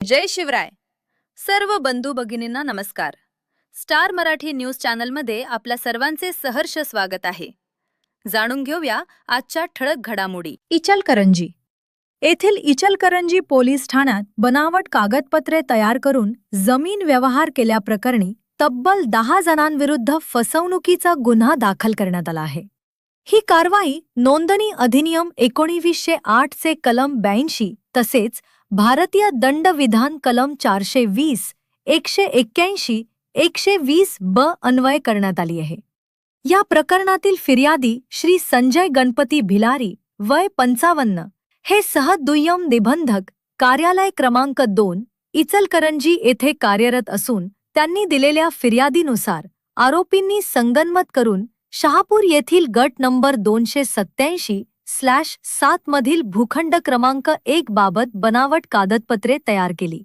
जय शिवराय. सर्व बंधू भगिनींना नमस्कार. स्टार मराठी न्यूज चॅनलमध्ये आपल्या सर्वांचे सहर्ष स्वागत आहे. जाणून घेऊया आजच्या ठळक घडामोडी. इचलकरंजी येथील इचलकरंजी पोलीस ठाण्यात बनावट कागदपत्रे तयार करून जमीन व्यवहार केल्याप्रकरणी तब्बल 10 जणांविरुद्ध फसवणुकीचा गुन्हा दाखल करण्यात आला आहे. ही कारवाई नोंदणी अधिनियम 1908 चे कलम 82 तसेच भारतीय दंडविधान कलम 420, 181, 120 ब अन्वये करण्यात आली आहे. या प्रकरणातील फिर्यादी श्री संजय गणपती भिलारी वय 55 हे सहदुय्यम निबंधक कार्यालय क्रमांक 2 इचलकरंजी येथे कार्यरत असून त्यांनी दिलेल्या फिर्यादीनुसार आरोपींनी संगनमत करून शहापूर येथील गट नंबर 287/7 मधील भूखंड क्रमांक 1 बाबत बनावट कागदपत्रे तयार केली.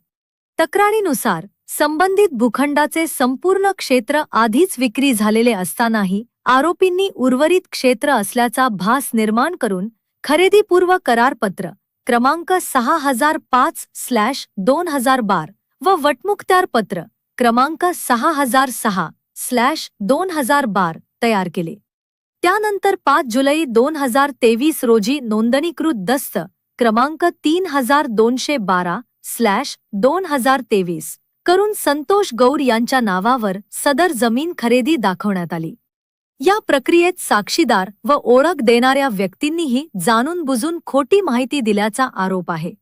तक्रारीनुसार संबंधित भूखंडाचे संपूर्ण क्षेत्र आधीच विक्री झालेले असतानाही आरोपींनी उर्वरित क्षेत्र असल्याचा भास निर्माण करून खरेदीपूर्व करारपत्र क्रमांक 6005/2012 व वटमुखत्यारपत्र क्रमांक 6006/2012 तयार केले. त्यानंतर 5 जुलै 2023 रोजी नोंदणीकृत दस्त क्रमांक 3212/2023 करून संतोष गौर यांच्या नावावर सदर जमीन खरेदी दाखवण्यात आली. या प्रक्रियेत साक्षीदार व ओळख देणाऱ्या व्यक्तींनीही जाणून बुजून खोटी माहिती दिल्याचा आरोप आहे.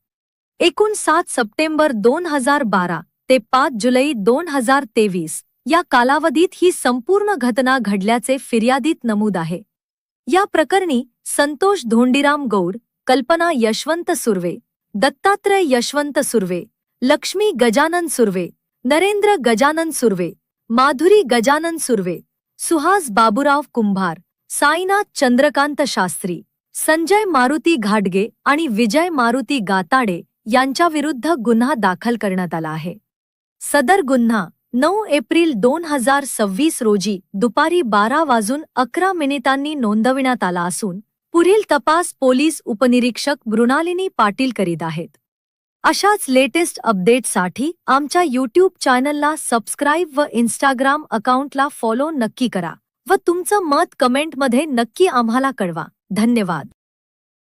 एकूण 7 सप्टेंबर 2012 ते 5 जुलै 2023 या कालावधीत ही संपूर्ण घटना घडल्याचे फिर्यादीत नमूद आहे. या प्रकरणी संतोष धोंडीराम गौर, कल्पना यशवंत सुर्वे, दत्तात्रय यशवंत सुर्वे, लक्ष्मी गजानन सुर्वे, नरेंद्र गजानन सुर्वे, माधुरी गजानन सुर्वे, सुहास बाबूराव कुंभार, साईनाथ चंद्रकांत शास्त्री, संजय मारुती घाटगे आणि विजय मारुती गाताडे यांच्याविरुद्ध गुन्हा दाखल करण्यात आला आहे. सदर गुन्हा 9 एप्रिल 2026 रोजी दुपारी 12:11 नोंदविण्यात आला असून पुढील तपास पोलीस उपनिरीक्षक मृणालिनी पाटील करीत आहेत. अशाच लेटेस्ट अपडेटसाठी आमच्या यूट्यूब चॅनलला सबस्क्राईब व इंस्टाग्राम अकाउंटला फॉलो नक्की करा व तुमचं मत कमेंटमध्ये नक्की आम्हाला कळवा. धन्यवाद.